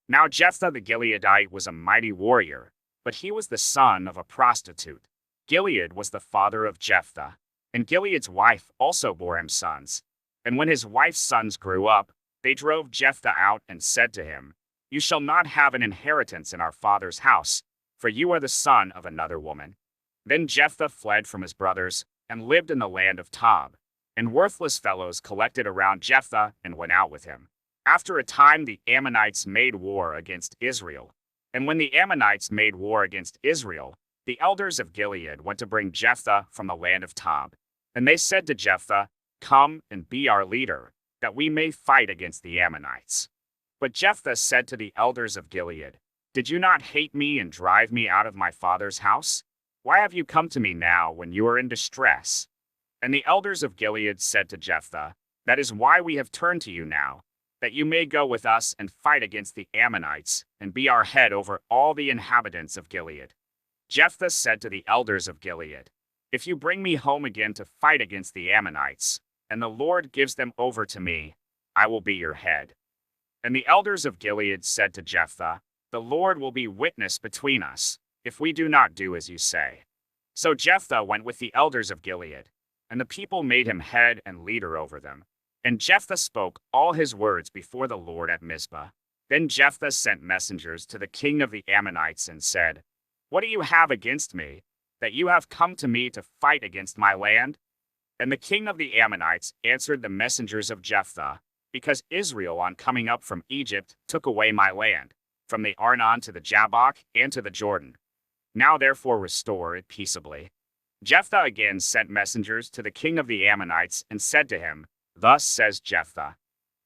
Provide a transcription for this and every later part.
Now Jephthah the Gileadite was a mighty warrior, but he was the son of a prostitute. Gilead was the father of Jephthah, and Gilead's wife also bore him sons. And when his wife's sons grew up, they drove Jephthah out and said to him, "You shall not have an inheritance in our father's house, for you are the son of another woman." Then Jephthah fled from his brothers and lived in the land of Tob. And worthless fellows collected around Jephthah and went out with him. After a time the Ammonites made war against Israel. And when the Ammonites made war against Israel, the elders of Gilead went to bring Jephthah from the land of Tob. And they said to Jephthah, "Come and be our leader, that we may fight against the Ammonites." But Jephthah said to the elders of Gilead, "Did you not hate me and drive me out of my father's house? Why have you come to me now when you are in distress?" And the elders of Gilead said to Jephthah, "That is why we have turned to you now, that you may go with us and fight against the Ammonites, and be our head over all the inhabitants of Gilead." Jephthah said to the elders of Gilead, "If you bring me home again to fight against the Ammonites, and the Lord gives them over to me, I will be your head." And the elders of Gilead said to Jephthah, "The Lord will be witness between us, if we do not do as you say." So Jephthah went with the elders of Gilead, and the people made him head and leader over them. And Jephthah spoke all his words before the Lord at Mizpah. Then Jephthah sent messengers to the king of the Ammonites and said, "What do you have against me, that you have come to me to fight against my land?" And the king of the Ammonites answered the messengers of Jephthah, "Because Israel on coming up from Egypt took away my land, from the Arnon to the Jabbok and to the Jordan. Now therefore restore it peaceably." Jephthah again sent messengers to the king of the Ammonites and said to him, "Thus says Jephthah,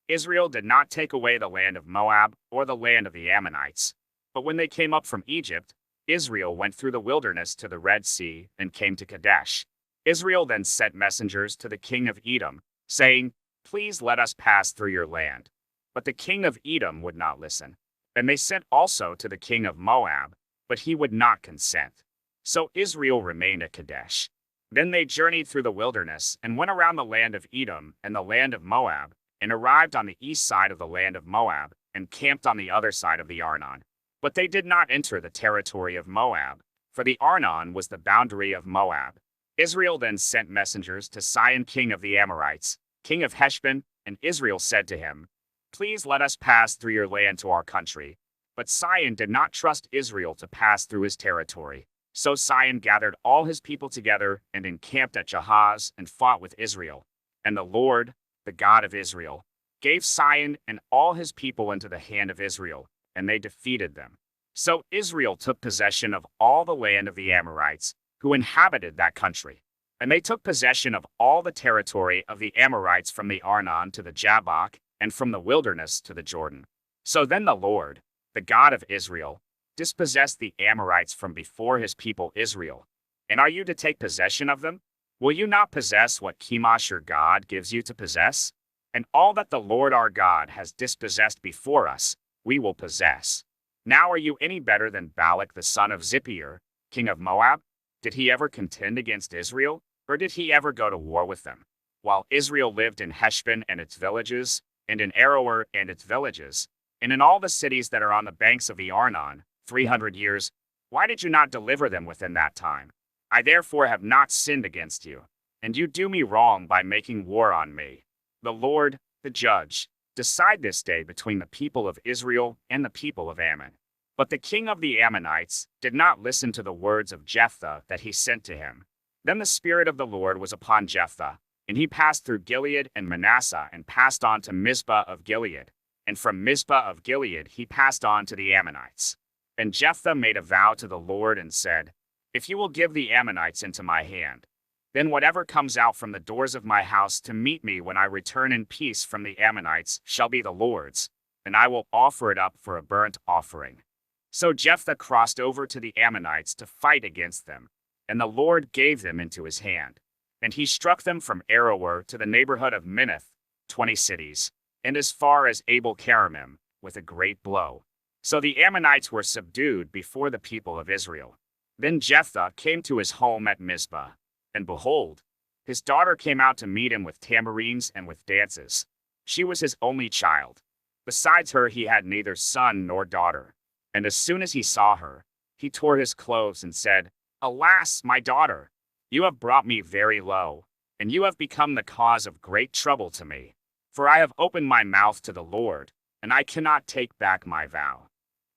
Israel did not take away the land of Moab or the land of the Ammonites, but when they came up from Egypt, Israel went through the wilderness to the Red Sea and came to Kadesh. Israel then sent messengers to the king of Edom, saying, "Please let us pass through your land." But the king of Edom would not listen. And they sent also to the king of Moab, but he would not consent. So Israel remained at Kadesh. Then they journeyed through the wilderness and went around the land of Edom and the land of Moab, and arrived on the east side of the land of Moab, and camped on the other side of the Arnon. But they did not enter the territory of Moab, for the Arnon was the boundary of Moab. Israel then sent messengers to Sihon king of the Amorites, king of Heshbon, and Israel said to him, "Please let us pass through your land to our country." But Sihon did not trust Israel to pass through his territory. So Sihon gathered all his people together and encamped at Jahaz and fought with Israel. And the Lord, the God of Israel, gave Sihon and all his people into the hand of Israel, and they defeated them. So Israel took possession of all the land of the Amorites, who inhabited that country. And they took possession of all the territory of the Amorites from the Arnon to the Jabbok, and from the wilderness to the Jordan. So then the Lord, the God of Israel, dispossessed the Amorites from before his people Israel. And are you to take possession of them? Will you not possess what Chemosh your God gives you to possess? And all that the Lord our God has dispossessed before us, we will possess. Now are you any better than Balak the son of Zippor, king of Moab? Did he ever contend against Israel, or did he ever go to war with them? While Israel lived in Heshbon and its villages, and in Aroer and its villages, and in all the cities that are on the banks of the Arnon, 300 years, why did you not deliver them within that time? I therefore have not sinned against you, and you do me wrong by making war on me. The Lord, the judge, decide this day between the people of Israel and the people of Ammon. But the king of the Ammonites did not listen to the words of Jephthah that he sent to him. Then the Spirit of the Lord was upon Jephthah, and he passed through Gilead and Manasseh and passed on to Mizpah of Gilead. And from Mizpah of Gilead he passed on to the Ammonites. And Jephthah made a vow to the Lord and said, "If you will give the Ammonites into my hand, then whatever comes out from the doors of my house to meet me when I return in peace from the Ammonites shall be the Lord's, and I will offer it up for a burnt offering." So Jephthah crossed over to the Ammonites to fight against them, and the Lord gave them into his hand. And he struck them from Aroer to the neighborhood of Minnith, 20 cities, and as far as Abel-keramim, with a great blow. So the Ammonites were subdued before the people of Israel. Then Jephthah came to his home at Mizpah, and behold, his daughter came out to meet him with tambourines and with dances. She was his only child. Besides her, he had neither son nor daughter. And as soon as he saw her, he tore his clothes and said, "Alas, my daughter, you have brought me very low, and you have become the cause of great trouble to me. For I have opened my mouth to the Lord, and I cannot take back my vow."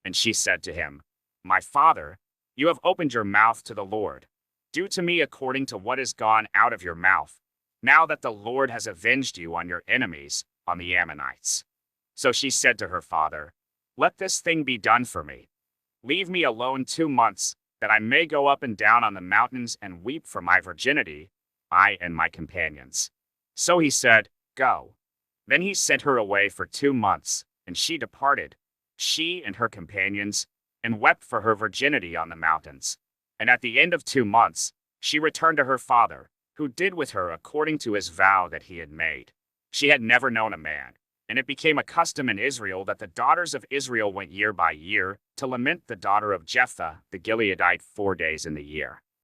And she said to him, "My father, you have opened your mouth to the Lord. Do to me according to what has gone out of your mouth, now that the Lord has avenged you on your enemies, on the Ammonites." So she said to her father, "Let this thing be done for me. Leave me alone 2 months, that I may go up and down on the mountains and weep for my virginity, I and my companions." So he said, "Go." Then he sent her away for 2 months, and she departed, she and her companions, and wept for her virginity on the mountains. And at the end of 2 months, she returned to her father, who did with her according to his vow that he had made. She had never known a man, and it became a custom in Israel that the daughters of Israel went year by year to lament the daughter of Jephthah the Gileadite 4 days in the year.